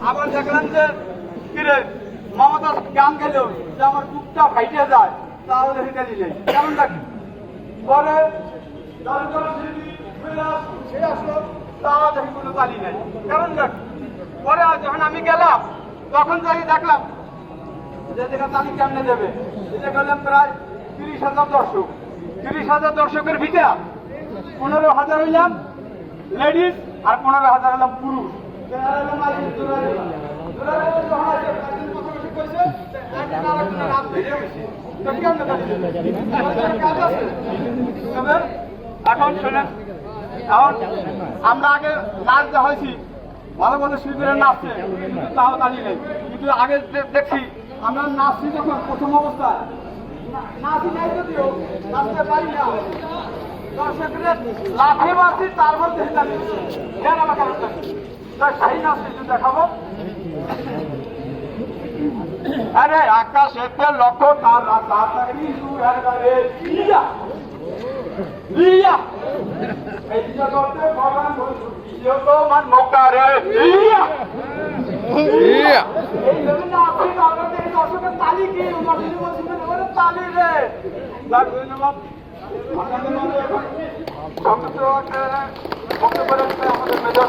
আবার দেখলাম যে কিরে মমতা গান গেল যে আমার বুকটা ফাইটে যায়, তাহলে সেটা দিলে কেমন লাগে। পরে সে আসলো, তাও দেখি কোনো তালি নেই, কেমন লাগে। পরে যখন আমি গেলাম তখন যাই দেখলাম যে দেখা তালি কেমনে দেবে। এটা করলাম প্রায় 30,000 দর্শক। 30,000 দর্শকের ভিতরে 15,000 হইলাম লেডিস আর 15,000 হলাম পুরুষ। এখন শোনেন, এখন আমরা আগে নাচ যা হয়েছি ভালো ভালো শিল্পীরা নাচছে, তাও তালি নেই। কিন্তু আগে দেখছি আমরা নাচছি যখন প্রথম অবস্থায় নাচি নাই, যদিও নাচতে পারি না, দর্শকদের লাঠি মারছি তার মধ্যে সেই নাচটি একটু দেখাবো। আরে আকাশেতে লক্ষ তারা তাড়াতাড়ি এই জগতে ভগবান তোমার মোকারে এই জন্য আপনি দর্শকের তালি কি তালি রে ধন্যবাদ। আমাদের মেজর